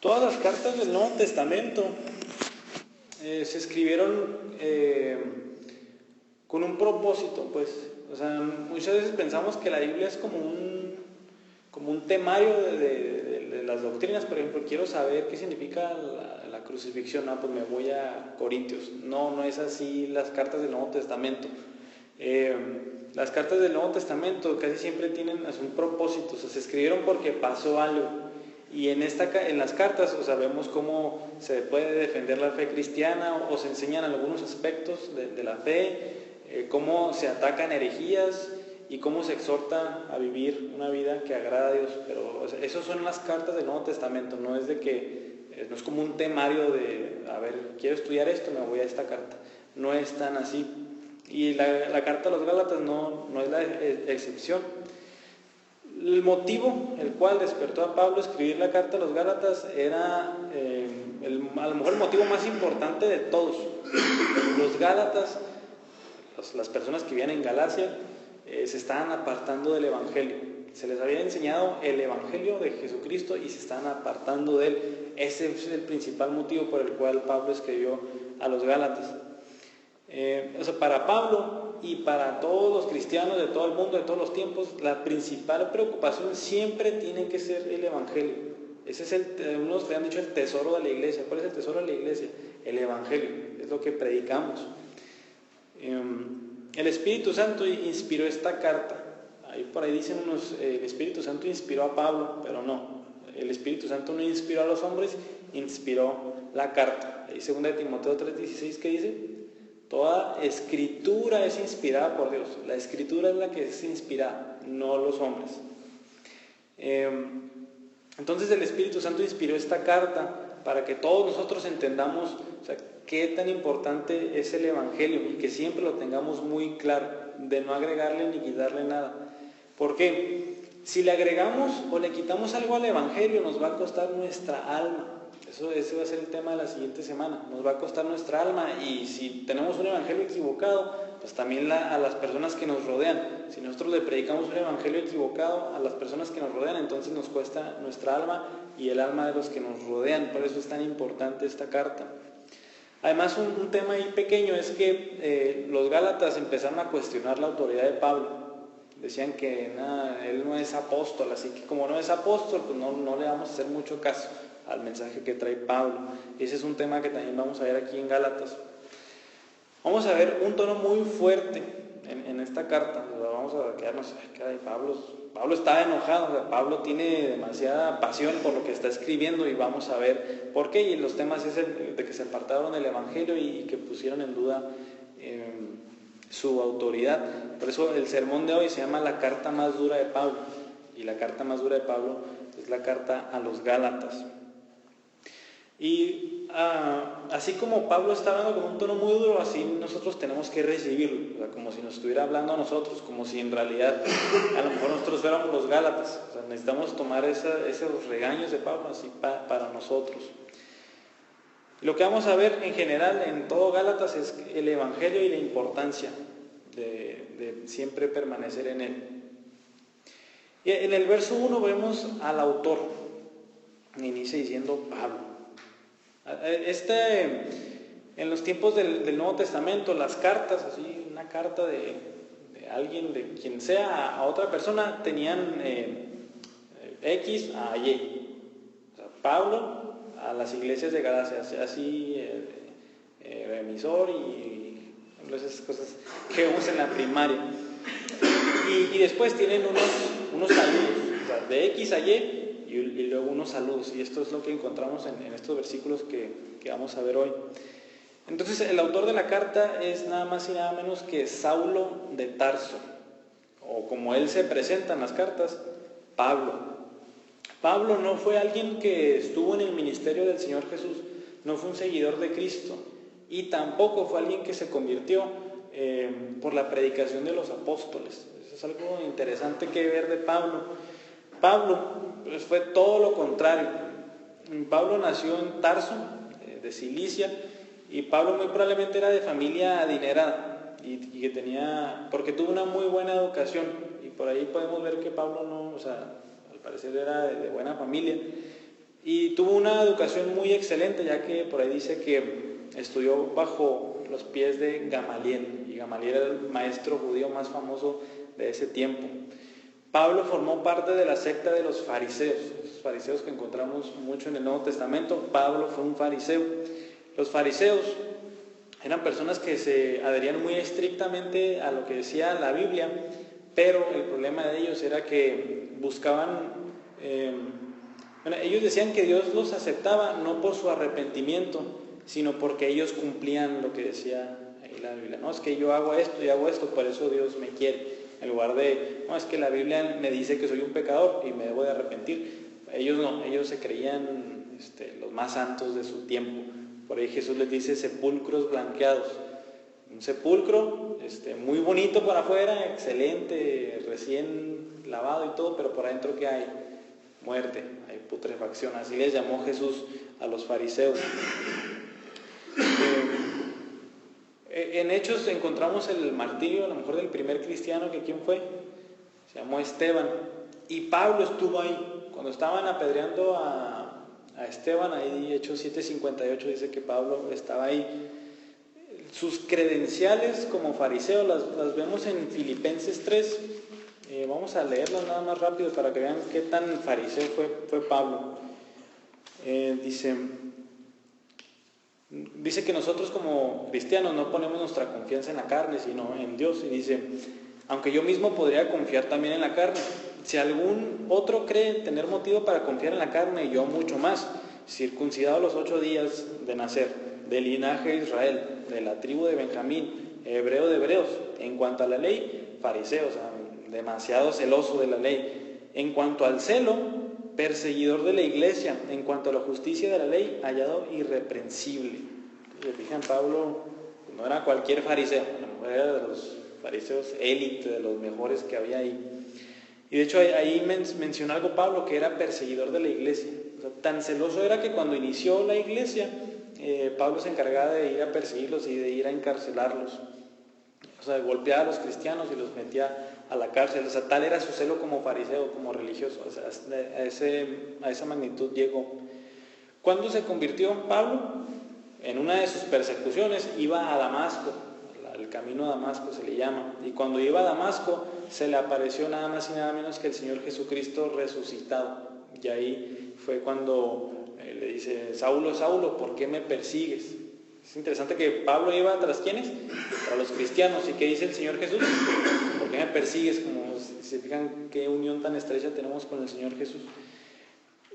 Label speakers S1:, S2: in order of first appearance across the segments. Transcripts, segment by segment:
S1: Todas las cartas del Nuevo Testamento se escribieron con un propósito, pues. O sea, muchas veces pensamos que la Biblia es como un temario de las doctrinas. Por ejemplo, quiero saber qué significa la crucifixión. No, pues me voy a Corintios. No es así las cartas del Nuevo Testamento. Las cartas del Nuevo Testamento casi siempre tienen un propósito. O sea, se escribieron porque pasó algo. Y en las cartas, o sea, vemos cómo se puede defender la fe cristiana, o se enseñan algunos aspectos de la fe, cómo se atacan herejías y cómo se exhorta a vivir una vida que agrada a Dios. Pero o sea, esas son las cartas del Nuevo Testamento. No es de que no es como un temario de, a ver, quiero estudiar esto, me voy a esta carta. No es tan así. Y la carta a los Gálatas no es la excepción. El motivo el cual despertó a Pablo a escribir la carta a los Gálatas era a lo mejor el motivo más importante de todos. Los Gálatas, las personas que vivían en Galacia, se estaban apartando del Evangelio. Se les había enseñado el Evangelio de Jesucristo y se estaban apartando de él. Ese es el principal motivo por el cual Pablo escribió a los Gálatas. O sea, para Pablo y para todos los cristianos de todo el mundo, de todos los tiempos, la principal preocupación siempre tiene que ser el Evangelio. Ese es unos le han dicho el tesoro de la iglesia. ¿Cuál es el tesoro de la iglesia? El Evangelio, es lo que predicamos. El Espíritu Santo inspiró esta carta. Por ahí dicen unos, el Espíritu Santo inspiró a Pablo, pero no. El Espíritu Santo no inspiró a los hombres, inspiró la carta. Ahí 2 Timoteo 3:16, ¿qué dice? Toda escritura es inspirada por Dios. La escritura es la que es inspirada, no los hombres. Entonces el Espíritu Santo inspiró esta carta para que todos nosotros entendamos, o sea, qué tan importante es el Evangelio y que siempre lo tengamos muy claro, de no agregarle ni quitarle nada. ¿Por qué? Si le agregamos o le quitamos algo al Evangelio, nos va a costar nuestra alma. Ese va a ser el tema de la siguiente semana. Nos va a costar nuestra alma, y si tenemos un evangelio equivocado, pues también a las personas que nos rodean. Si nosotros le predicamos un evangelio equivocado a las personas que nos rodean, entonces nos cuesta nuestra alma y el alma de los que nos rodean. Por eso es tan importante esta carta. Además, un tema ahí pequeño es que los Gálatas empezaron a cuestionar la autoridad de Pablo. Decían que él no es apóstol, así que como no es apóstol, pues no le vamos a hacer mucho caso al mensaje que trae Pablo. Y ese es un tema que también vamos a ver aquí en Gálatas. Vamos a ver un tono muy fuerte en esta carta. Vamos a quedarnos, Pablo está enojado, o sea, Pablo tiene demasiada pasión por lo que está escribiendo, y vamos a ver por qué. Y los temas es de que se apartaron del Evangelio y que pusieron en duda su autoridad. Por eso el sermón de hoy se llama la carta más dura de Pablo, y la carta más dura de Pablo es la carta a los Gálatas. Y así como Pablo está hablando con un tono muy duro, así nosotros tenemos que recibirlo, o sea, como si nos estuviera hablando a nosotros, como si en realidad a lo mejor nosotros fuéramos los Gálatas. O sea, necesitamos tomar esos regaños de Pablo así para nosotros. Lo que vamos a ver en general en todo Gálatas es el Evangelio y la importancia de siempre permanecer en él. Y en el verso 1 vemos al autor. Inicia diciendo Pablo. En los tiempos del Nuevo Testamento, las cartas, así, una carta de alguien, de quien sea, a otra persona, tenían X a Y. O sea, Pablo a las iglesias de Galacia, así, emisor y esas cosas que vemos en la primaria. Y después tienen unos saludos, o sea, de X a Y. Y luego unos saludos, y esto es lo que encontramos en estos versículos que vamos a ver hoy. Entonces el autor de la carta es nada más y nada menos que Saulo de Tarso, o como él se presenta en las cartas, Pablo. Pablo no fue alguien que estuvo en el ministerio del Señor Jesús, no fue un seguidor de Cristo, y tampoco fue alguien que se convirtió por la predicación de los apóstoles. Eso es algo interesante que ver de Pablo. Pablo pues, fue todo lo contrario. Pablo nació en Tarso, de Cilicia, y Pablo muy probablemente era de familia adinerada, y que porque tuvo una muy buena educación, y por ahí podemos ver que Pablo no, o sea, al parecer era de buena familia, Y tuvo una educación muy excelente, ya que por ahí dice que estudió bajo los pies de Gamaliel, y Gamaliel era el maestro judío más famoso de ese tiempo. Pablo formó parte de la secta de los fariseos, esos fariseos que encontramos mucho en el Nuevo Testamento. Pablo fue un fariseo. Los fariseos eran personas que se adherían muy estrictamente a lo que decía la Biblia, pero el problema de ellos era que buscaban, ellos decían que Dios los aceptaba no por su arrepentimiento, sino porque ellos cumplían lo que decía ahí la Biblia. No, es que yo hago esto y hago esto, por eso Dios me quiere. En lugar de, no, es que la Biblia me dice que soy un pecador y me debo de arrepentir. Ellos no, ellos se creían los más santos de su tiempo. Por ahí Jesús les dice sepulcros blanqueados. Un sepulcro muy bonito por afuera, excelente, recién lavado y todo, pero por adentro ¿qué hay? Muerte, hay putrefacción. Así les llamó Jesús a los fariseos. En Hechos encontramos el martirio, a lo mejor del primer cristiano, que ¿quién fue? Se llamó Esteban. Y Pablo estuvo ahí. Cuando estaban apedreando a Esteban, ahí Hechos 7:58 dice que Pablo estaba ahí. Sus credenciales como fariseo las vemos en Filipenses 3. Vamos a leerlas nada más rápido para que vean qué tan fariseo fue Pablo. Dice que nosotros como cristianos no ponemos nuestra confianza en la carne, sino en Dios. Y dice, aunque yo mismo podría confiar también en la carne, si algún otro cree tener motivo para confiar en la carne, yo mucho más, circuncidado los 8 días de nacer, del linaje de Israel, de la tribu de Benjamín, hebreo de hebreos, en cuanto a la ley, fariseo, o sea, demasiado celoso de la ley, en cuanto al celo, perseguidor de la iglesia, en cuanto a la justicia de la ley, hallado irreprensible. Se fijan, Pablo no era cualquier fariseo, era de los fariseos élite, de los mejores que había ahí. Y de hecho ahí menciona algo Pablo, que era perseguidor de la iglesia. O sea, tan celoso era que cuando inició la iglesia, Pablo se encargaba de ir a perseguirlos y de ir a encarcelarlos. O sea, golpeaba a los cristianos y los metía a la cárcel. O sea, tal era su celo como fariseo, como religioso. O sea, a esa magnitud llegó. ¿Cuándo se convirtió Pablo? En una de sus persecuciones iba a Damasco, el camino a Damasco se le llama. Y cuando iba a Damasco se le apareció nada más y nada menos que el Señor Jesucristo resucitado. Y ahí fue cuando le dice, Saulo, Saulo, ¿por qué me persigues? Es interesante que Pablo iba tras ¿quiénes? Para los cristianos. ¿Y qué dice el Señor Jesús? ¿Por qué me persigues? Como se fijan qué unión tan estrecha tenemos con el Señor Jesús.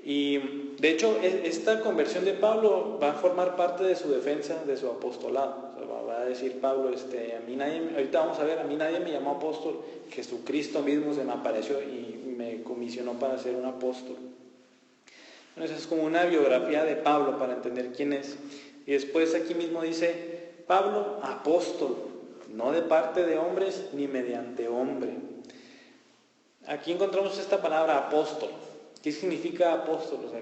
S1: Y de hecho esta conversión de Pablo va a formar parte de su defensa, de su apostolado. O sea, va a decir Pablo, a mí nadie, ahorita vamos a ver, a mí nadie me llamó apóstol, Jesucristo mismo se me apareció y me comisionó para ser un apóstol. Bueno, esa es como una biografía de Pablo para entender quién es. Y después aquí mismo dice, Pablo, apóstol, no de parte de hombres ni mediante hombre. Aquí encontramos esta palabra apóstol. ¿Qué significa apóstol? O sea,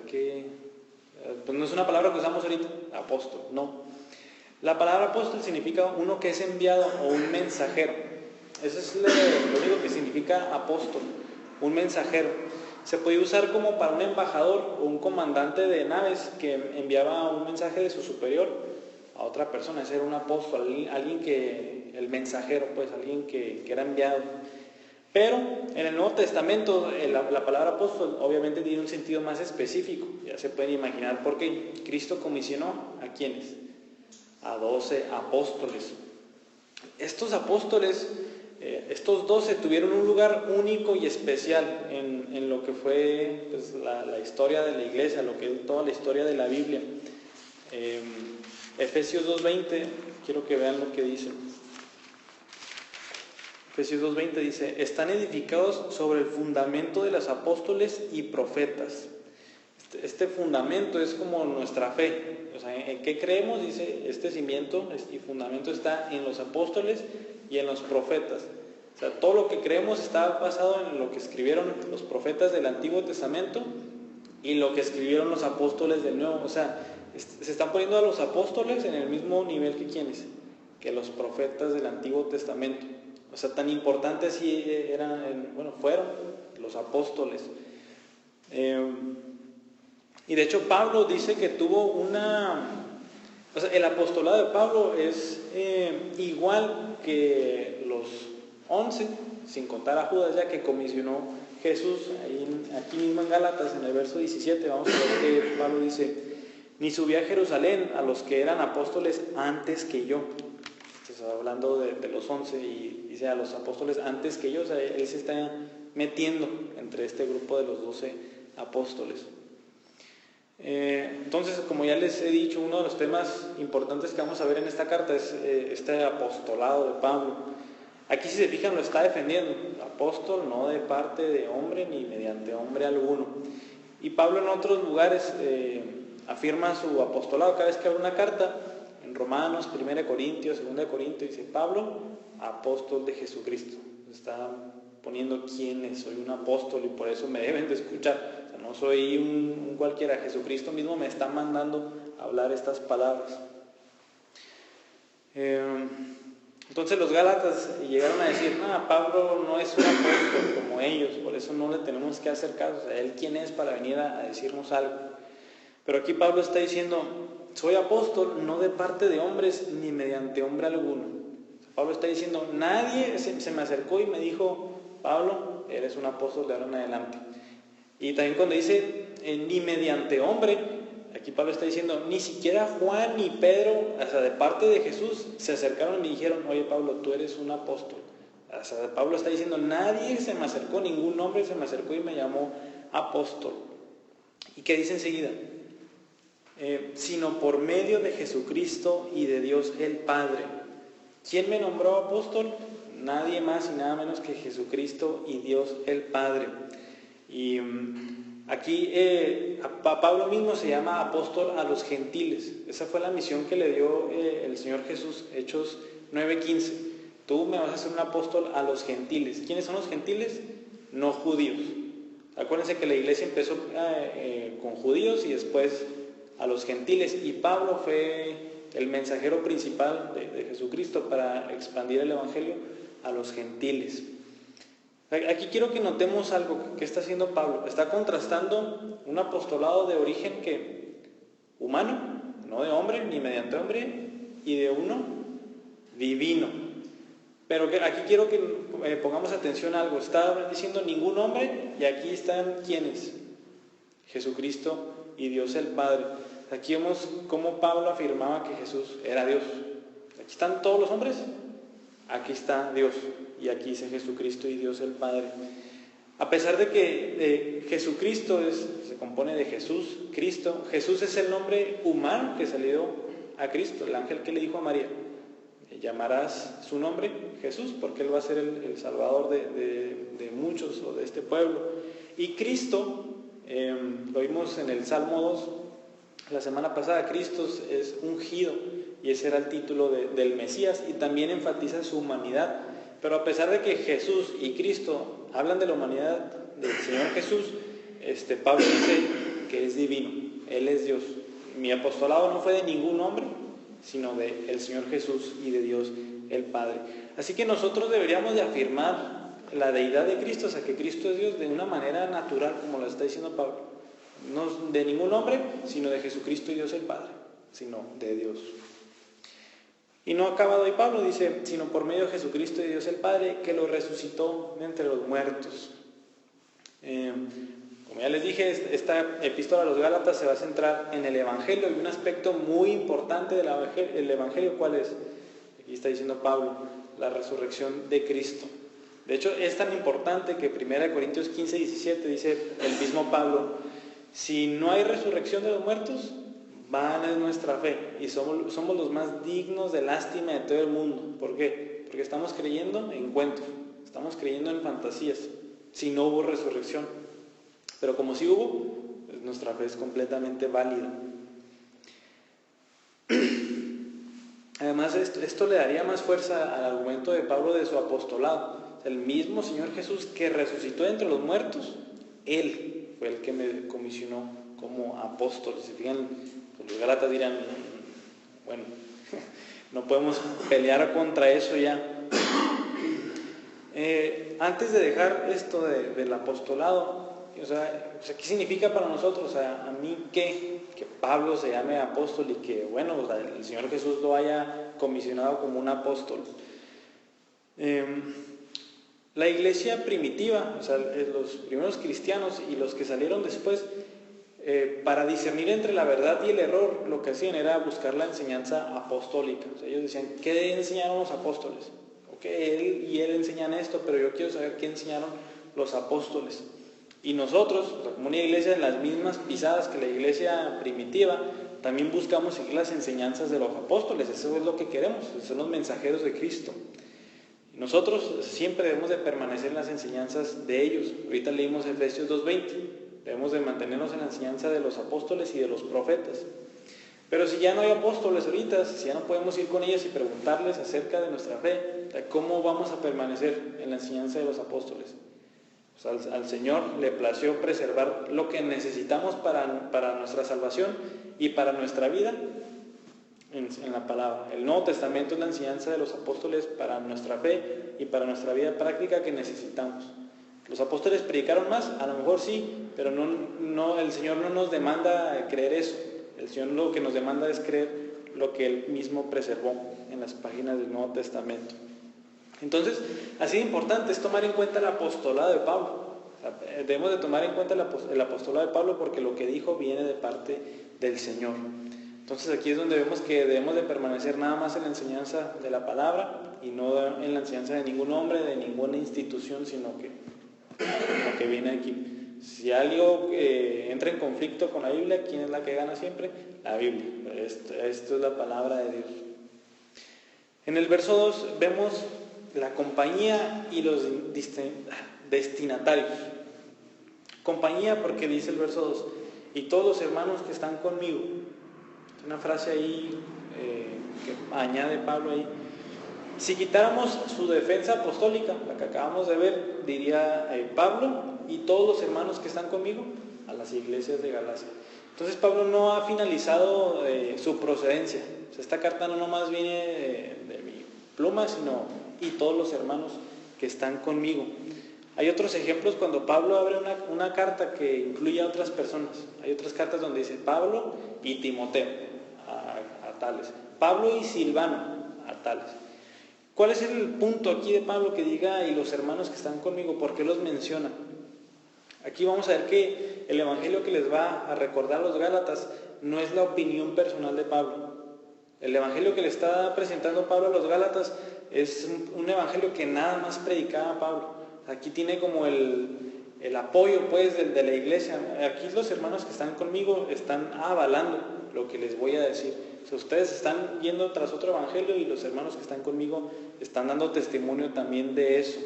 S1: pues no es una palabra que usamos ahorita, apóstol, no. La palabra apóstol significa uno que es enviado o un mensajero. Eso es lo único que significa apóstol, un mensajero. Se podía usar como para un embajador o un comandante de naves que enviaba un mensaje de su superior a otra persona. Ese era un apóstol, alguien que, el mensajero, pues alguien que era enviado. Pero en el Nuevo Testamento la palabra apóstol obviamente tiene un sentido más específico. Ya se pueden imaginar por qué. Cristo comisionó ¿a quiénes? A 12 apóstoles. Estos apóstoles, estos 12 tuvieron un lugar único y especial en lo que fue pues, la historia de la iglesia, lo que es toda la historia de la Biblia. Efesios 2:20, quiero que vean lo que dice. Efesios 2:20 dice, están edificados sobre el fundamento de los apóstoles y profetas. Este fundamento es como nuestra fe. O sea, ¿en qué creemos? Dice, este cimiento y fundamento está en los apóstoles y en los profetas. O sea, todo lo que creemos está basado en lo que escribieron los profetas del Antiguo Testamento y lo que escribieron los apóstoles del Nuevo. O sea, se están poniendo a los apóstoles en el mismo nivel que ¿quiénes? Que los profetas del Antiguo Testamento. O sea, tan importantes sí fueron los apóstoles. Y Y de hecho Pablo dice que tuvo o sea, el apostolado de Pablo es igual que los 11, sin contar a Judas, ya que comisionó Jesús. Aquí mismo en Gálatas, en el verso 17, vamos a ver que Pablo dice: ni subí a Jerusalén a los que eran apóstoles antes que yo. Entonces, hablando de los 11, y dice a los apóstoles antes que yo. O sea, él se está metiendo entre este grupo de los 12 apóstoles. Entonces, como ya les he dicho, uno de los temas importantes que vamos a ver en esta carta es este apostolado de Pablo. Aquí, si se fijan, lo está defendiendo: apóstol no de parte de hombre ni mediante hombre alguno. Y Pablo en otros lugares afirma su apostolado cada vez que abre una carta. En Romanos, 1 Corintios, 2 Corintios, dice: Pablo, apóstol de Jesucristo. Está poniendo quién es: soy un apóstol y por eso me deben de escuchar. O sea, no soy un cualquiera. Jesucristo mismo me está mandando a hablar estas palabras. Entonces los Gálatas llegaron a decir: Pablo no es un apóstol como ellos, por eso no le tenemos que hacer caso. O sea, ¿él quién es para venir a decirnos algo? Pero aquí Pablo está diciendo: soy apóstol no de parte de hombres ni mediante hombre alguno. Pablo está diciendo: nadie se me acercó y me dijo: Pablo, eres un apóstol de ahora en adelante. Y también cuando dice ni mediante hombre, aquí Pablo está diciendo: ni siquiera Juan ni Pedro, o sea, de parte de Jesús, se acercaron y me dijeron: oye Pablo, tú eres un apóstol. O sea, Pablo está diciendo: nadie se me acercó, ningún hombre se me acercó y me llamó apóstol. ¿Y qué dice enseguida? Sino por medio de Jesucristo y de Dios el Padre. ¿Quién me nombró apóstol? Nadie más y nada menos que Jesucristo y Dios el Padre. Y aquí Pablo mismo se llama apóstol a los gentiles. Esa fue la misión que le dio el Señor Jesús, Hechos 9:15. Tú me vas a hacer un apóstol a los gentiles. ¿Quiénes son los gentiles? No judíos. Acuérdense que la iglesia empezó con judíos y después a los gentiles, y Pablo fue el mensajero principal de Jesucristo para expandir el evangelio a los gentiles. Aquí quiero que notemos algo que está haciendo Pablo. Está contrastando un apostolado de origen humano, no de hombre ni mediante hombre, y de uno divino. Pero aquí quiero que pongamos atención a algo. Está diciendo ningún hombre, y aquí están ¿quiénes? Jesucristo y Dios el Padre. Aquí vemos cómo Pablo afirmaba que Jesús era Dios. Aquí están todos los hombres, aquí está Dios, y aquí dice Jesucristo y Dios el Padre. A pesar de que Jesucristo se compone de Jesús, Cristo, Jesús es el nombre humano que salió a Cristo, el ángel que le dijo a María: llamarás su nombre Jesús, porque él va a ser el salvador de muchos, o de este pueblo. Y Cristo, lo vimos en el Salmo 2 la semana pasada: Cristo es ungido, y ese era el título del Mesías, y también enfatiza su humanidad. Pero a pesar de que Jesús y Cristo hablan de la humanidad del Señor Jesús, Pablo dice que es divino, Él es Dios. Mi apostolado no fue de ningún hombre, sino del Señor Jesús y de Dios el Padre. Así que nosotros deberíamos de afirmar la deidad de Cristo, o sea, que Cristo es Dios, de una manera natural, como lo está diciendo Pablo. No de ningún hombre, sino de Jesucristo y Dios el Padre, sino de Dios. Y no ha acabado ahí Pablo, dice: sino por medio de Jesucristo y Dios el Padre, que lo resucitó de entre los muertos. Como ya les dije, esta epístola a los Gálatas se va a centrar en el Evangelio, y un aspecto muy importante del Evangelio, ¿cuál es? Aquí está diciendo Pablo: la resurrección de Cristo. De hecho, es tan importante que 1 Corintios 15:17 dice el mismo Pablo: si no hay resurrección de los muertos, vana es nuestra fe, y somos los más dignos de lástima de todo el mundo. ¿Por qué? Porque estamos creyendo en cuentos, estamos creyendo en fantasías, si no hubo resurrección. Pero como sí hubo, pues nuestra fe es completamente válida. Además, esto le daría más fuerza al argumento de Pablo de su apostolado. El mismo Señor Jesús que resucitó entre los muertos, Él fue el que me comisionó como apóstol. Si fijan, los Gálatas dirán: bueno, no podemos pelear contra eso ya. Antes de dejar esto del apostolado, O sea, ¿qué significa para nosotros? O sea, a mí que Pablo se llame apóstol y que, bueno, o sea, el Señor Jesús lo haya comisionado como un apóstol. La iglesia primitiva, o sea, los primeros cristianos y los que salieron después, para discernir entre la verdad y el error, lo que hacían era buscar la enseñanza apostólica. O sea, ellos decían, ¿qué enseñaron los apóstoles? Ok, él enseñan esto, pero yo quiero saber qué enseñaron los apóstoles. Y nosotros, o sea, como una iglesia en las mismas pisadas que la iglesia primitiva, también buscamos seguir las enseñanzas de los apóstoles. Eso es lo que queremos, son los mensajeros de Cristo. Y nosotros siempre debemos de permanecer en las enseñanzas de ellos. Ahorita leímos Efesios 2:20. Debemos de mantenernos en la enseñanza de los apóstoles y de los profetas. Pero si ya no hay apóstoles ahorita, si ya no podemos ir con ellos y preguntarles acerca de nuestra fe, ¿cómo vamos a permanecer en la enseñanza de los apóstoles? Pues al Señor le plació preservar lo que necesitamos para nuestra salvación y para nuestra vida en la palabra. El Nuevo Testamento es la enseñanza de los apóstoles para nuestra fe y para nuestra vida práctica que necesitamos. ¿Los apóstoles predicaron más? A lo mejor sí, pero no, el Señor no nos demanda creer eso. El Señor lo que nos demanda es creer lo que Él mismo preservó en las páginas del Nuevo Testamento. Entonces, así de importante es tomar en cuenta el apostolado de Pablo. Debemos de tomar en cuenta el apostolado de Pablo porque lo que dijo viene de parte del Señor. Entonces aquí es donde vemos que debemos de permanecer nada más en la enseñanza de la palabra y no en la enseñanza de ningún hombre, de ninguna institución, sino que lo que viene aquí. Si algo entra en conflicto con la Biblia, ¿quién es la que gana siempre? La Biblia. Esto es la palabra de Dios. En el verso 2 vemos la compañía y los destinatarios. Compañía porque dice el verso 2, y todos los hermanos que están conmigo. Una frase ahí que añade Pablo ahí. Si quitáramos su defensa apostólica, la que acabamos de ver, diría Pablo y todos los hermanos que están conmigo a las iglesias de Galacia. Entonces Pablo no ha finalizado su procedencia. O sea, esta carta no nomás viene de mi pluma, sino y todos los hermanos que están conmigo. Hay otros ejemplos cuando Pablo abre una carta que incluye a otras personas. Hay otras cartas donde dice Pablo y Timoteo a tales. Pablo y Silvano a tales. ¿Cuál es el punto aquí de Pablo que diga y los hermanos que están conmigo? ¿Por qué los menciona? Aquí vamos a ver que el evangelio que les va a recordar a los Gálatas no es la opinión personal de Pablo. El evangelio que le está presentando Pablo a los Gálatas es un evangelio que nada más predicaba Pablo. Aquí tiene como el apoyo pues de la iglesia. Aquí los hermanos que están conmigo están avalando lo que les voy a decir. O sea, ustedes están yendo tras otro evangelio y los hermanos que están conmigo están dando testimonio también de eso.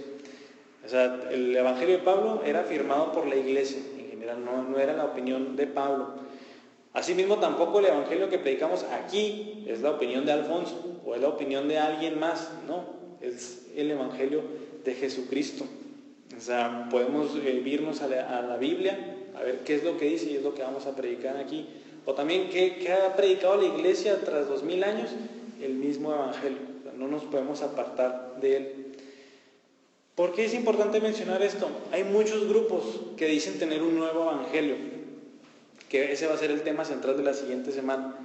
S1: O sea, el evangelio de Pablo era firmado por la iglesia en general, no era la opinión de Pablo. Asimismo, tampoco el evangelio que predicamos aquí es la opinión de Alfonso o es la opinión de alguien más, no, es el evangelio de Jesucristo. O sea, podemos irnos a la Biblia, a ver qué es lo que dice y es lo que vamos a predicar aquí. O también qué ha predicado la iglesia tras 2000 años, el mismo evangelio. O sea, no nos podemos apartar de él. ¿Por qué es importante mencionar esto? Hay muchos grupos que dicen tener un nuevo evangelio, que ese va a ser el tema central de la siguiente semana,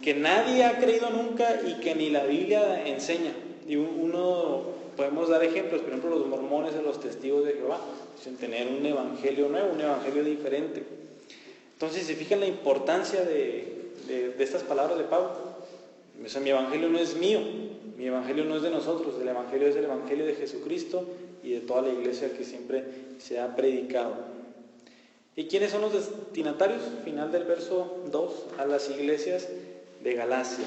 S1: que nadie ha creído nunca y que ni la Biblia enseña. Y podemos dar ejemplos, por ejemplo los mormones o los testigos de Jehová, dicen tener un evangelio nuevo, un evangelio diferente. Entonces, si se fijan la importancia de estas palabras de Pablo. O sea, mi evangelio no es mío, mi evangelio no es de nosotros, el evangelio es el evangelio de Jesucristo y de toda la iglesia que siempre se ha predicado. ¿Y quiénes son los destinatarios? Final del verso 2, a las iglesias de Galacia.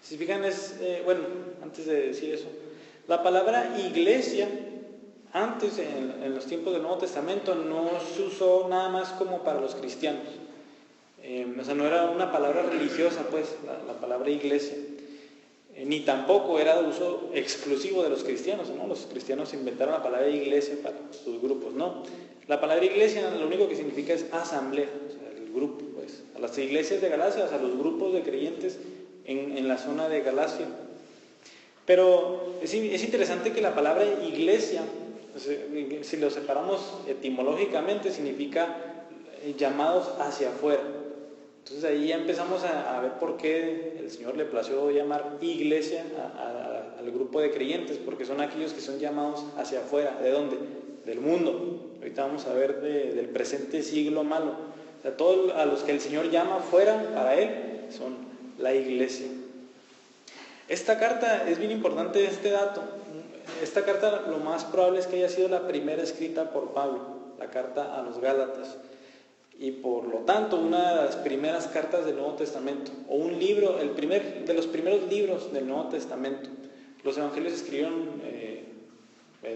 S1: Si se fijan, antes de decir eso, la palabra iglesia, antes en los tiempos del Nuevo Testamento, no se usó nada más como para los cristianos. O sea, no era una palabra religiosa, pues, la palabra iglesia. Ni tampoco era de uso exclusivo de los cristianos, ¿no? Los cristianos inventaron la palabra iglesia para sus grupos, no. La palabra iglesia lo único que significa es asamblea, o sea, el grupo, pues. A las iglesias de Galacia, o sea, a los grupos de creyentes en la zona de Galacia. Pero es interesante que la palabra iglesia Si lo separamos etimológicamente, significa llamados hacia afuera. Entonces ahí ya empezamos a ver por qué el Señor le plació llamar iglesia al grupo de creyentes, porque son aquellos que son llamados hacia afuera. ¿De dónde? Del mundo. Ahorita vamos a ver del presente siglo malo. O sea, todos a los que el Señor llama fuera para Él son la iglesia. Esta carta, es bien importante este dato. Esta carta lo más probable es que haya sido la primera escrita por Pablo, la carta a los Gálatas. Y por lo tanto, una de las primeras cartas del Nuevo Testamento, o un libro, de los primeros libros del Nuevo Testamento. Los evangelios se escribieron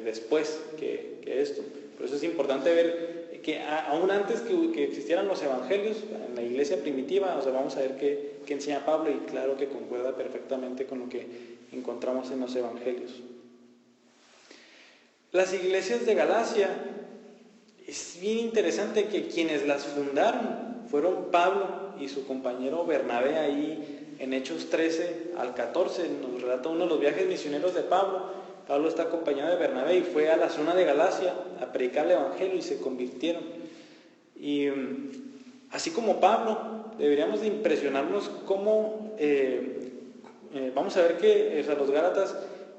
S1: después que esto. Por eso es importante ver que aún antes que existieran los evangelios, en la iglesia primitiva, o sea, vamos a ver qué enseña Pablo, y claro que concuerda perfectamente con lo que encontramos en los evangelios. Las iglesias de Galacia, es bien interesante que quienes las fundaron fueron Pablo y su compañero Bernabé. Ahí en Hechos 13 al 14 nos relata uno de los viajes misioneros de Pablo. Pablo está acompañado de Bernabé y fue a la zona de Galacia a predicar el evangelio y se convirtieron. Y así como Pablo, deberíamos de impresionarnos cómo vamos a ver que los Gálatas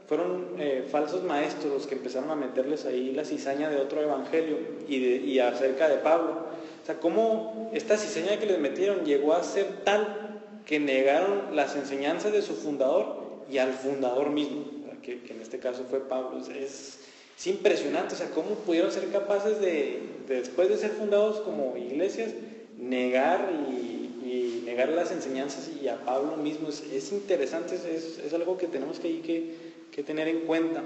S1: fueron falsos maestros los que empezaron a meterles ahí la cizaña de otro evangelio y acerca de Pablo. O sea, cómo esta cizaña que les metieron llegó a ser tal que negaron las enseñanzas de su fundador y al fundador mismo, que en este caso fue Pablo. Es impresionante, o sea, cómo pudieron ser capaces de después de ser fundados como iglesias, negar y negar las enseñanzas y a Pablo mismo. Es interesante, es algo que tenemos que tener en cuenta.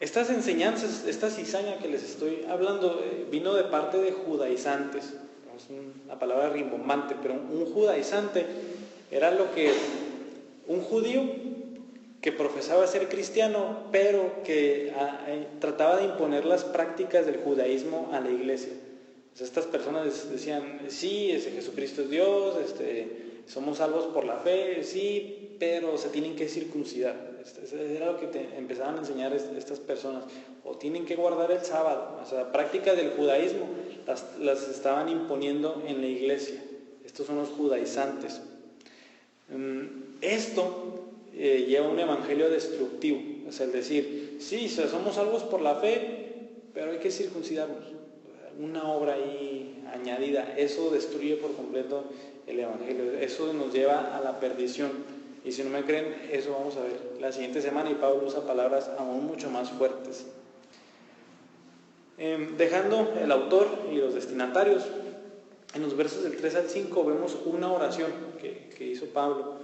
S1: Estas enseñanzas, esta cizaña que les estoy hablando, vino de parte de judaizantes. Es una palabra rimbombante, pero un judaizante era un judío que profesaba ser cristiano, pero que trataba de imponer las prácticas del judaísmo a la iglesia. O sea, estas personas decían, sí, Jesucristo es Dios, somos salvos por la fe, sí, pero se tienen que circuncidar. Era lo que empezaban a enseñar estas personas. O tienen que guardar el sábado. O sea, prácticas del judaísmo las estaban imponiendo en la iglesia. Estos son los judaizantes. Esto lleva a un evangelio destructivo. O sea, el decir, sí, somos salvos por la fe, pero hay que circuncidarnos. Una obra ahí añadida. Eso destruye por completo el evangelio. Eso nos lleva a la perdición. Y si no me creen, eso vamos a ver la siguiente semana, y Pablo usa palabras aún mucho más fuertes. Dejando el autor y los destinatarios, en los versos del 3 al 5 vemos una oración que hizo Pablo.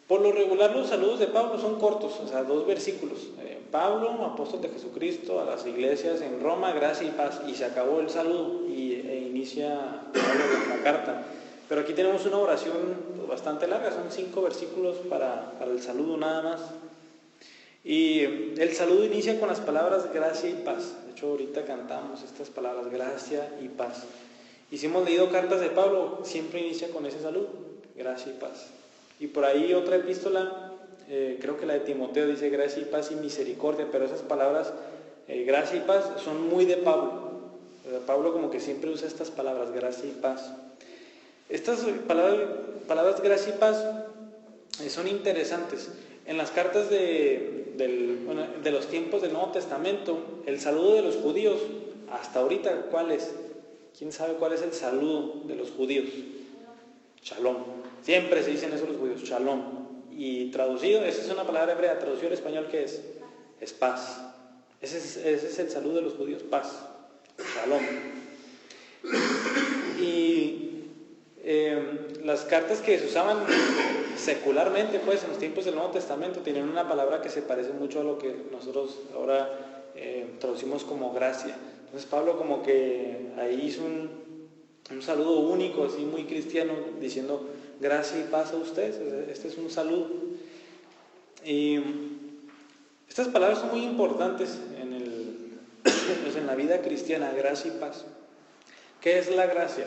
S1: Por lo regular los saludos de Pablo son cortos, o sea, 2 versículos. Pablo, apóstol de Jesucristo, a las iglesias en Roma, gracia y paz, y se acabó el saludo e inicia Pablo la carta. Pero aquí tenemos una oración bastante larga, son 5 versículos para el saludo nada más. Y el saludo inicia con las palabras gracia y paz. De hecho, ahorita cantamos estas palabras, gracia y paz. Y si hemos leído cartas de Pablo, siempre inicia con ese saludo, gracia y paz. Y por ahí otra epístola, creo que la de Timoteo, dice gracia y paz y misericordia, pero esas palabras, gracia y paz, son muy de Pablo. Pablo como que siempre usa estas palabras, gracia y paz. Estas palabras gracia y paz son interesantes. En las cartas de los tiempos del Nuevo Testamento, el saludo de los judíos, hasta ahorita, ¿cuál es? ¿Quién sabe cuál es el saludo de los judíos? Shalom. Siempre se dicen eso los judíos, shalom. Y traducido, esa es una palabra hebrea, traducido al español, ¿qué es? Es paz. Ese es el saludo de los judíos, paz. Shalom. Y las cartas que se usaban secularmente, pues, en los tiempos del Nuevo Testamento, tenían una palabra que se parece mucho a lo que nosotros ahora traducimos como gracia. Entonces Pablo como que ahí hizo un saludo único, así muy cristiano, diciendo gracia y paz a ustedes. Este es un saludo. Y estas palabras son muy importantes en la vida cristiana, gracia y paz. ¿Qué es la gracia?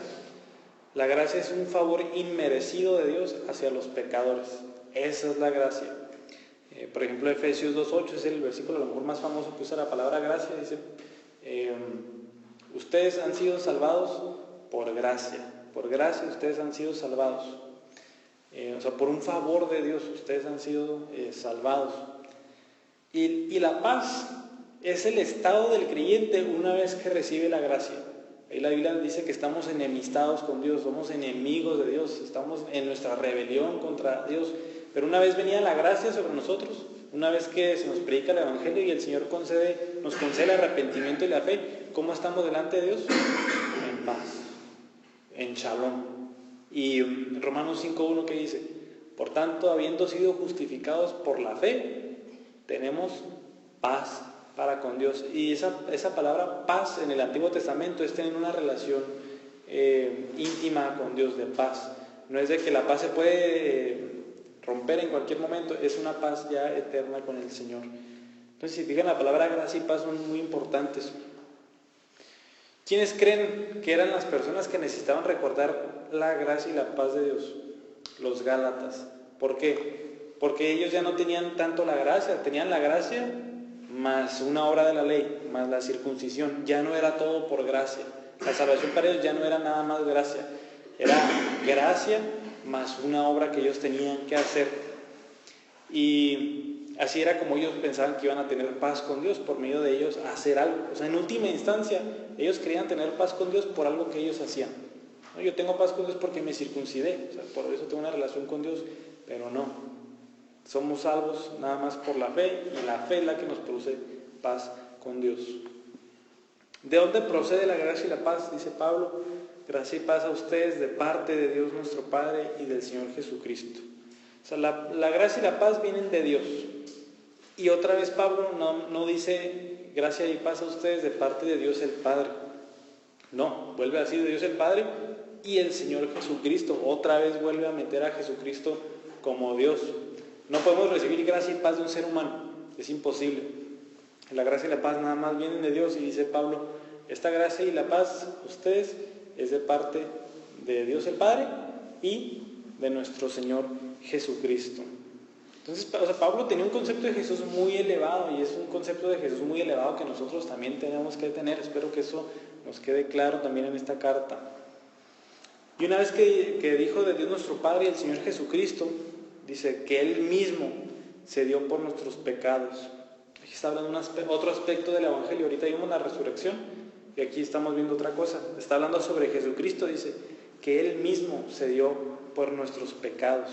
S1: La gracia es un favor inmerecido de Dios hacia los pecadores. Esa es la gracia. Por ejemplo, Efesios 2:8 es el versículo a lo mejor más famoso que usa la palabra gracia. Dice, ustedes han sido salvados por gracia ustedes han sido salvados. O sea, por un favor de Dios ustedes han sido salvados. Y la paz es el estado del creyente una vez que recibe la gracia. Ahí la Biblia dice que estamos enemistados con Dios, somos enemigos de Dios, estamos en nuestra rebelión contra Dios. Pero una vez venía la gracia sobre nosotros, una vez que se nos predica el Evangelio y el Señor nos concede el arrepentimiento y la fe, ¿cómo estamos delante de Dios? En paz, en shalom. Y Romanos 5:1 que dice, por tanto, habiendo sido justificados por la fe, tenemos paz para con Dios. Y esa palabra paz en el Antiguo Testamento es tener una relación íntima con Dios, de paz. No es de que la paz se puede romper en cualquier momento, es una paz ya eterna con el Señor. Entonces, si fijan, la palabra gracia y paz son muy importantes. ¿Quiénes creen que eran las personas que necesitaban recordar la gracia y la paz de Dios? Los Gálatas. ¿Por qué? Porque ellos ya no tenían tanto la gracia, tenían la gracia más una obra de la ley, más la circuncisión. Ya no era todo por gracia. La salvación para ellos ya no era nada más gracia, era gracia más una obra que ellos tenían que hacer. Y así era como ellos pensaban que iban a tener paz con Dios, por medio de ellos hacer algo. O sea, en última instancia, ellos querían tener paz con Dios por algo que ellos hacían. ¿No? Yo tengo paz con Dios porque me circuncidé, o sea, por eso tengo una relación con Dios, pero no. Somos salvos nada más por la fe, y la fe es la que nos produce paz con Dios. ¿De dónde procede la gracia y la paz? Dice Pablo, gracia y paz a ustedes de parte de Dios nuestro Padre y del Señor Jesucristo. O sea, la gracia y la paz vienen de Dios. Y otra vez Pablo no dice gracia y paz a ustedes de parte de Dios el Padre. No, vuelve a decir de Dios el Padre y el Señor Jesucristo. Otra vez vuelve a meter a Jesucristo como Dios. No podemos recibir gracia y paz de un ser humano, es imposible. La gracia y la paz nada más vienen de Dios, y dice Pablo, esta gracia y la paz, ustedes, es de parte de Dios el Padre y de nuestro Señor Jesucristo. Entonces, o sea, Pablo tenía un concepto de Jesús muy elevado, y es un concepto de Jesús muy elevado que nosotros también tenemos que tener. Espero que eso nos quede claro también en esta carta. Y una vez que dijo de Dios nuestro Padre y el Señor Jesucristo, dice que Él mismo se dio por nuestros pecados. Aquí está hablando otro aspecto del Evangelio. Ahorita vimos la resurrección y aquí estamos viendo otra cosa. Está hablando sobre Jesucristo, dice que Él mismo se dio por nuestros pecados.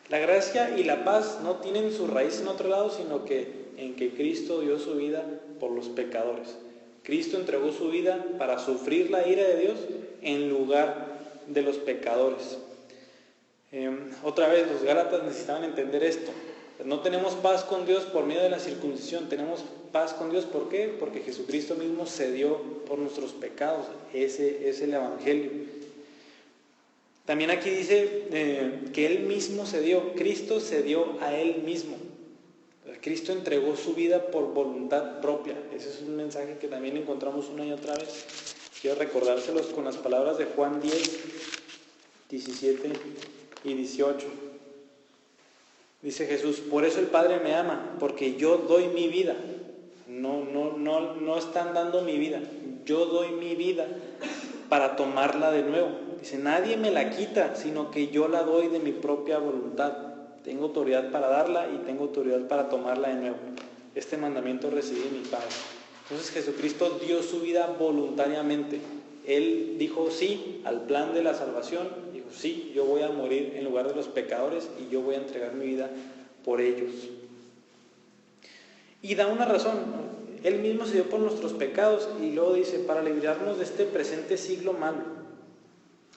S1: La gracia y la paz no tienen su raíz en otro lado, sino que en que Cristo dio su vida por los pecadores. Cristo entregó su vida para sufrir la ira de Dios en lugar de los pecadores. Otra vez, los Gálatas necesitaban entender esto. No tenemos paz con Dios por medio de la circuncisión, tenemos paz con Dios, ¿por qué? Porque Jesucristo mismo se dio por nuestros pecados. Ese es el Evangelio. También aquí dice que Él mismo se dio, Cristo se dio a Él mismo. Cristo entregó su vida por voluntad propia. Ese es un mensaje que también encontramos una y otra vez. Quiero recordárselos con las palabras de Juan 10, 17 y 18. Dice Jesús, por eso el Padre me ama, porque yo doy mi vida. No están dando mi vida, yo doy mi vida para tomarla de nuevo. Dice, nadie me la quita, sino que yo la doy de mi propia voluntad. Tengo autoridad para darla y tengo autoridad para tomarla de nuevo. Este mandamiento recibí de mi Padre. Entonces Jesucristo dio su vida voluntariamente. Él dijo sí al plan de la salvación. Dijo sí, yo voy a morir en lugar de los pecadores y yo voy a entregar mi vida por ellos. Y da una razón. Él mismo se dio por nuestros pecados y luego dice, para librarnos de este presente siglo malo.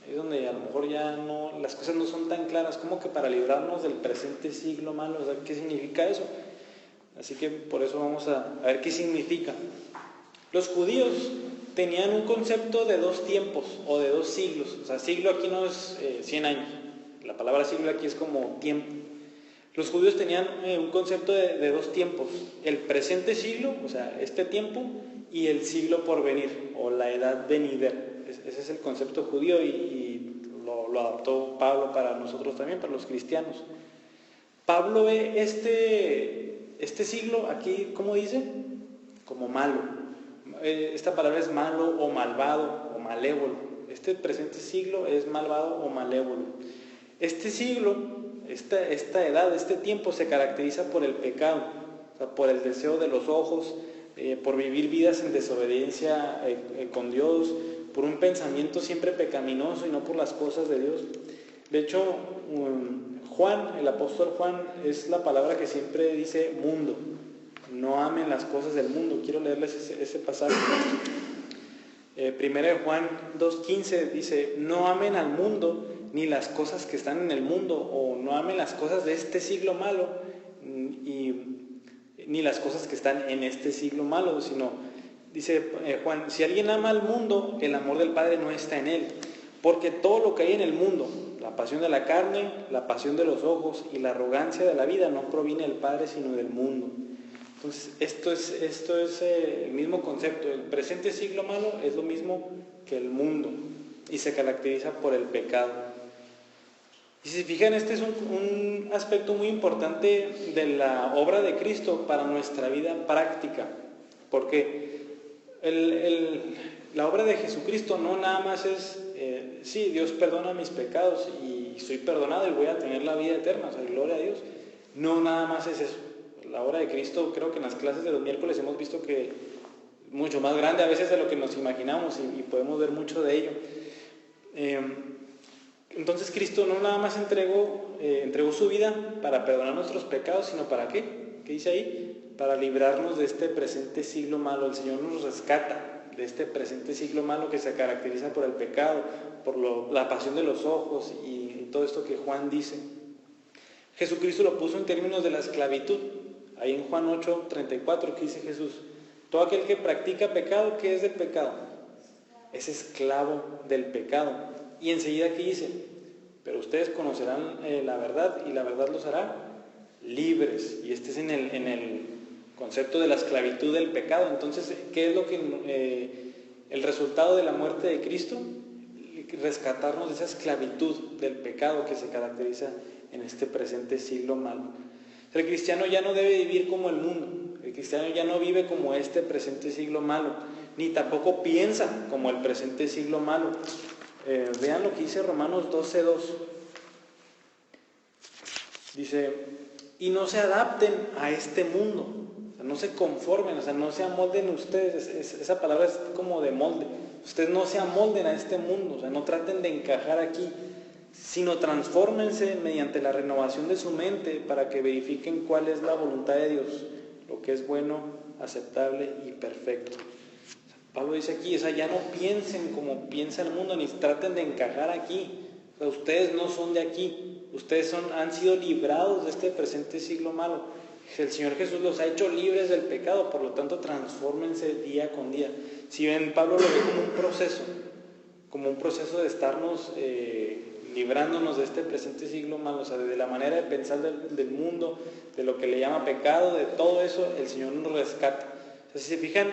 S1: Es donde a lo mejor ya las cosas no son tan claras, como que para librarnos del presente siglo malo. O sea, ¿qué significa eso? Así que por eso vamos a ver qué significa. Los judíos tenían un concepto de 2 tiempos o de 2 siglos. O sea, siglo aquí no es 100 años. La palabra siglo aquí es como tiempo. Los judíos tenían un concepto de 2 tiempos. El presente siglo, o sea, este tiempo, y el siglo por venir, o la edad venidera. Ese es el concepto judío y lo adaptó Pablo para nosotros también, para los cristianos. Pablo ve este siglo aquí, ¿cómo dice? Como malo. Esta palabra es malo o malvado o malévolo. Este presente siglo es malvado o malévolo. Este siglo, esta edad, este tiempo se caracteriza por el pecado, o sea, por el deseo de los ojos, por vivir vidas en desobediencia con Dios, por un pensamiento siempre pecaminoso y no por las cosas de Dios. De hecho, Juan, el apóstol Juan, es la palabra que siempre dice mundo. No amen las cosas del mundo. Quiero leerles ese pasaje. Primera de Juan 2:15 dice: no amen al mundo ni las cosas que están en el mundo, o no amen las cosas de este siglo malo, ni las cosas que están en este siglo malo, sino, dice Juan, si alguien ama al mundo, el amor del Padre no está en él, porque todo lo que hay en el mundo, la pasión de la carne, la pasión de los ojos y la arrogancia de la vida, no proviene del Padre, sino del mundo. Entonces, esto es el mismo concepto. El presente siglo malo es lo mismo que el mundo y se caracteriza por el pecado. Y si se fijan, este es un aspecto muy importante de la obra de Cristo para nuestra vida práctica. Porque la obra de Jesucristo no nada más es, sí, Dios perdona mis pecados y soy perdonado y voy a tener la vida eterna, o sea, gloria a Dios. No nada más es eso. La obra de Cristo, creo que en las clases de los miércoles hemos visto que mucho más grande a veces de lo que nos imaginamos y podemos ver mucho de ello. Entonces Cristo no nada más entregó su vida para perdonar nuestros pecados, sino ¿para qué? ¿Qué dice ahí? Para librarnos de este presente siglo malo. El Señor nos rescata de este presente siglo malo que se caracteriza por el pecado, por la pasión de los ojos y todo esto que Juan dice. Jesucristo lo puso en términos de la esclavitud. Ahí en Juan 8:34, ¿qué dice Jesús? Todo aquel que practica pecado, ¿qué es del pecado? Es esclavo del pecado. Y enseguida aquí dice: pero ustedes conocerán la verdad y la verdad los hará libres. Y este es en el concepto de la esclavitud del pecado. Entonces, ¿qué es lo que el resultado de la muerte de Cristo? Rescatarnos de esa esclavitud del pecado que se caracteriza en este presente siglo malo. El cristiano ya no debe vivir como el mundo. El cristiano ya no vive como este presente siglo malo, ni tampoco piensa como el presente siglo malo. Vean lo que dice Romanos 12:2. Dice: y no se adapten a este mundo, o sea, no se conformen, o sea, no se amolden ustedes. Esa palabra es como de molde. Ustedes no se amolden a este mundo, o sea, no traten de encajar aquí, sino transfórmense mediante la renovación de su mente para que verifiquen cuál es la voluntad de Dios, lo que es bueno, aceptable y perfecto. Pablo dice aquí, o sea, ya no piensen como piensa el mundo, ni traten de encajar aquí. O sea, ustedes no son de aquí, ustedes han sido librados de este presente siglo malo. El Señor Jesús los ha hecho libres del pecado, por lo tanto transfórmense día con día. Si ven, Pablo lo ve como un proceso de estarnos librándonos de este presente siglo malo, o sea, de la manera de pensar del mundo, de lo que le llama pecado, de todo eso, el Señor nos rescata. O sea, si se fijan,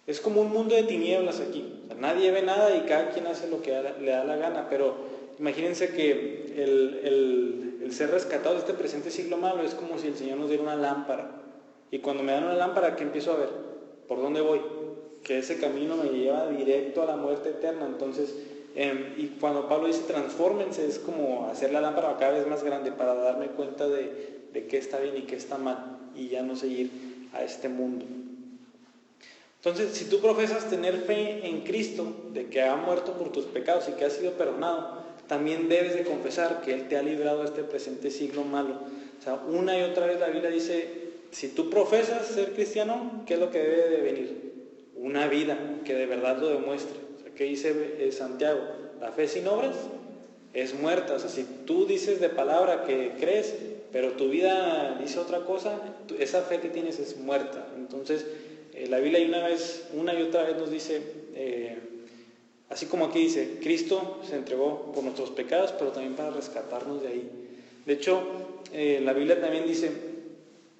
S1: es como un mundo de tinieblas aquí. O sea, nadie ve nada y cada quien hace lo que le da la gana, pero imagínense que el ser rescatado de este presente siglo malo es como si el Señor nos diera una lámpara. Y cuando me dan una lámpara, ¿qué empiezo a ver? ¿Por dónde voy? Que ese camino me lleva directo a la muerte eterna. Entonces, y cuando Pablo dice transfórmense, es como hacer la lámpara cada vez más grande para darme cuenta de qué está bien y qué está mal, y ya no seguir a este mundo. Entonces, si tú profesas tener fe en Cristo, de que ha muerto por tus pecados y que has sido perdonado, también debes de confesar que Él te ha librado de este presente siglo malo. O sea, una y otra vez la Biblia dice, si tú profesas ser cristiano, ¿qué es lo que debe de venir? Una vida que de verdad lo demuestre. O sea, ¿qué dice Santiago? La fe sin obras es muerta. O sea, si tú dices de palabra que crees, pero tu vida dice otra cosa, esa fe que tienes es muerta. Entonces, la Biblia una y otra vez nos dice, así como aquí dice, Cristo se entregó por nuestros pecados, pero también para rescatarnos de ahí. De hecho, la Biblia también dice,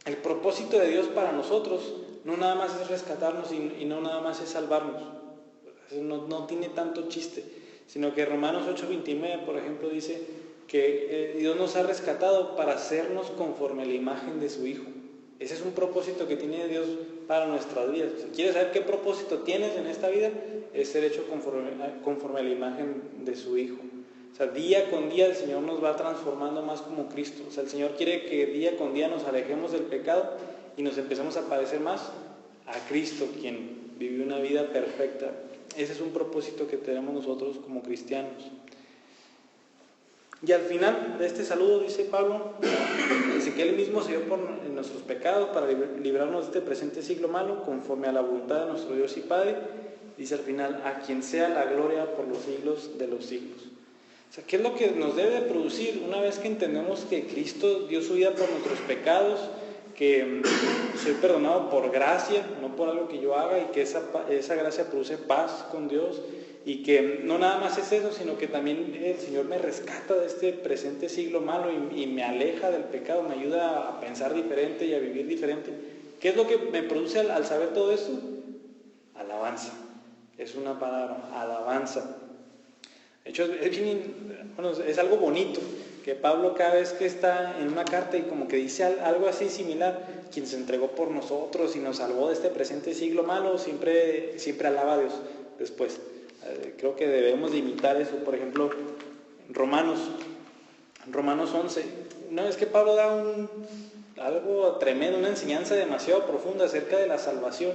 S1: el propósito de Dios para nosotros no nada más es rescatarnos y no nada más es salvarnos. No tiene tanto chiste, sino que Romanos 8:29, por ejemplo, dice que Dios nos ha rescatado para hacernos conforme a la imagen de su Hijo. Ese es un propósito que tiene Dios para nuestras vidas. Si quieres saber qué propósito tienes en esta vida, es ser hecho conforme a la imagen de su Hijo. O sea, día con día el Señor nos va transformando más como Cristo. O sea, el Señor quiere que día con día nos alejemos del pecado y nos empecemos a parecer más a Cristo, quien vivió una vida perfecta. Ese es un propósito que tenemos nosotros como cristianos. Y al final de este saludo dice Pablo, dice que Él mismo se dio por nuestros pecados para librarnos de este presente siglo malo, conforme a la voluntad de nuestro Dios y Padre. Dice al final, a quien sea la gloria por los siglos de los siglos. O sea, ¿qué es lo que nos debe de producir una vez que entendemos que Cristo dio su vida por nuestros pecados, que soy perdonado por gracia, no por algo que yo haga, y que esa gracia produce paz con Dios? Y que no nada más es eso, sino que también el Señor me rescata de este presente siglo malo y me aleja del pecado, me ayuda a pensar diferente y a vivir diferente. ¿Qué es lo que me produce al saber todo esto? Alabanza. Es una palabra, alabanza. De hecho, es algo bonito que Pablo cada vez que está en una carta y como que dice algo así similar, quien se entregó por nosotros y nos salvó de este presente siglo malo, siempre alaba a Dios después. Creo que debemos de imitar eso. Por ejemplo, en Romanos 11, una vez que Pablo da algo tremendo, una enseñanza demasiado profunda acerca de la salvación,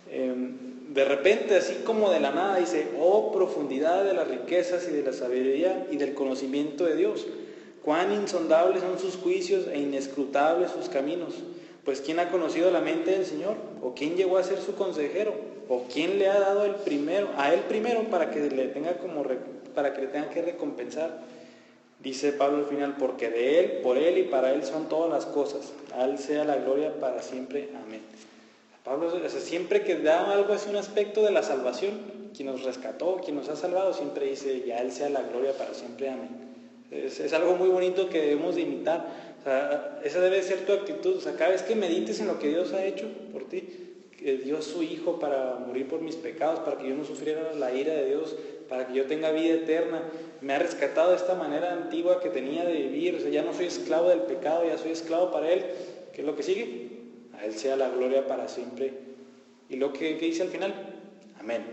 S1: de repente, así como de la nada, dice: oh profundidad de las riquezas y de la sabiduría y del conocimiento de Dios, cuán insondables son sus juicios e inescrutables sus caminos. Pues ¿quién ha conocido la mente del Señor? ¿O quién llegó a ser su consejero? ¿O quién le ha dado a él primero para que le tenga que recompensar? Dice Pablo al final: porque de Él, por Él y para Él son todas las cosas. A Él sea la gloria para siempre. Amén. Pablo, siempre que da algo así, un aspecto de la salvación, quien nos rescató, quien nos ha salvado, siempre dice: y a Él sea la gloria para siempre. Amén. Es algo muy bonito que debemos de imitar. O sea, esa debe ser tu actitud. O sea, cada vez que medites en lo que Dios ha hecho por ti, que dio su Hijo para morir por mis pecados, para que yo no sufriera la ira de Dios, para que yo tenga vida eterna, me ha rescatado de esta manera antigua que tenía de vivir. O sea, ya no soy esclavo del pecado, ya soy esclavo para Él. ¿Qué es lo que sigue? A Él sea la gloria para siempre. ¿Y lo que dice al final? Amén.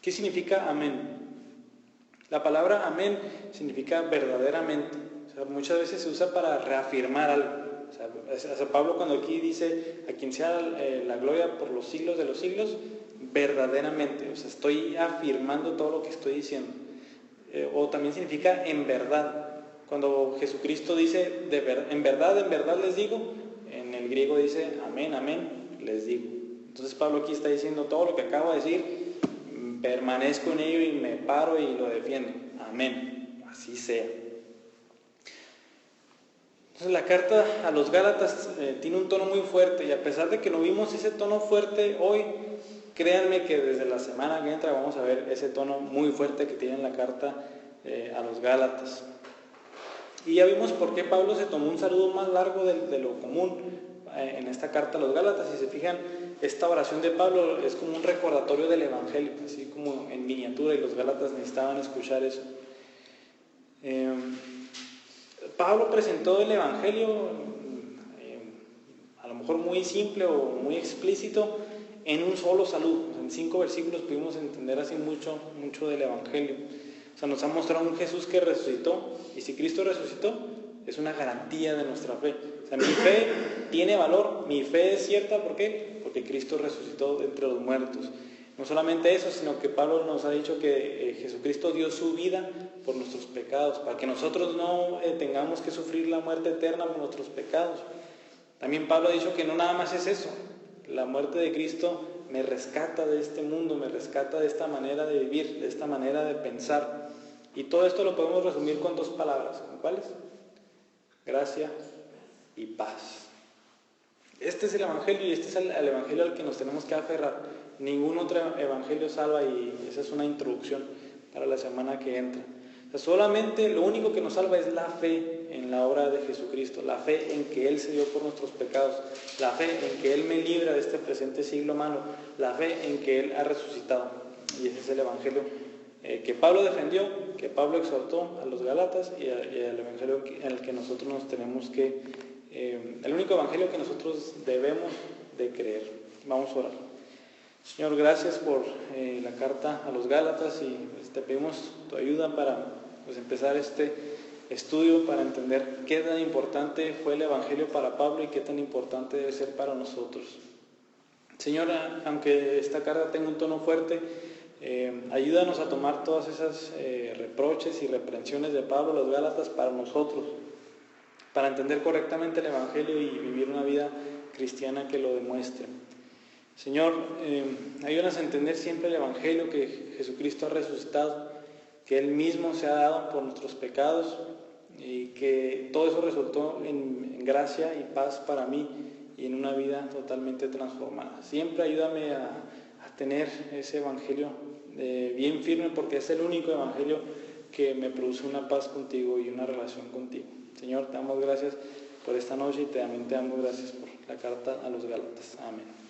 S1: ¿Qué significa amén? La palabra amén significa verdaderamente. O sea, muchas veces se usa para reafirmar algo. O sea, Pablo cuando aquí dice: a quien sea la gloria por los siglos de los siglos, verdaderamente. O sea, estoy afirmando todo lo que estoy diciendo. O también significa en verdad. Cuando Jesucristo dice: en verdad les digo, en el griego dice: amén, amén, les digo. Entonces Pablo aquí está diciendo todo lo que acabo de decir, permanezco en ello y me paro y lo defiendo. Amén, así sea. Entonces la carta a los Gálatas tiene un tono muy fuerte, y a pesar de que no vimos ese tono fuerte hoy, créanme que desde la semana que entra vamos a ver ese tono muy fuerte que tiene la carta a los Gálatas. Y ya vimos por qué Pablo se tomó un saludo más largo de lo común en esta carta a los Gálatas. Si se fijan, esta oración de Pablo es como un recordatorio del Evangelio, así como en miniatura, y los Gálatas necesitaban escuchar eso. Pablo presentó el Evangelio, a lo mejor muy simple o muy explícito, en un solo saludo. En 5 versículos pudimos entender así mucho del Evangelio. O sea, nos ha mostrado un Jesús que resucitó, y si Cristo resucitó, es una garantía de nuestra fe. O sea, mi fe tiene valor, mi fe es cierta. ¿Por qué? Porque Cristo resucitó de entre los muertos. No solamente eso, sino que Pablo nos ha dicho que Jesucristo dio su vida por nuestros pecados, para que nosotros no tengamos que sufrir la muerte eterna por nuestros pecados. También Pablo ha dicho que no nada más es eso. La muerte de Cristo me rescata de este mundo, me rescata de esta manera de vivir, de esta manera de pensar. Y todo esto lo podemos resumir con 2 palabras. ¿Cuáles? Gracia y paz. Este es el Evangelio, y este es el Evangelio al que nos tenemos que aferrar. Ningún otro Evangelio salva, y esa es una introducción para la semana que entra. O sea, solamente lo único que nos salva es la fe en la obra de Jesucristo, la fe en que Él se dio por nuestros pecados, la fe en que Él me libra de este presente siglo malo, la fe en que Él ha resucitado. Y ese es el Evangelio que Pablo defendió, que Pablo exhortó a los Gálatas y al evangelio en el que nosotros nos tenemos que, el único evangelio que nosotros debemos de creer. Vamos a orar. Señor, gracias por la carta a los Gálatas y pues, te pedimos tu ayuda para pues, empezar este estudio, para entender qué tan importante fue el evangelio para Pablo y qué tan importante debe ser para nosotros. Señor, aunque esta carta tenga un tono fuerte, ayúdanos a tomar todas esas reproches y reprensiones de Pablo a los Gálatas para nosotros, para entender correctamente el evangelio y vivir una vida cristiana que lo demuestre. Señor, ayúdanos a entender siempre el evangelio, que Jesucristo ha resucitado, que Él mismo se ha dado por nuestros pecados y que todo eso resultó en gracia y paz para mí y en una vida totalmente transformada. Siempre ayúdame a tener ese evangelio bien firme, porque es el único evangelio que me produce una paz contigo y una relación contigo. Señor, te damos gracias por esta noche y también te damos gracias por la carta a los Gálatas. Amén.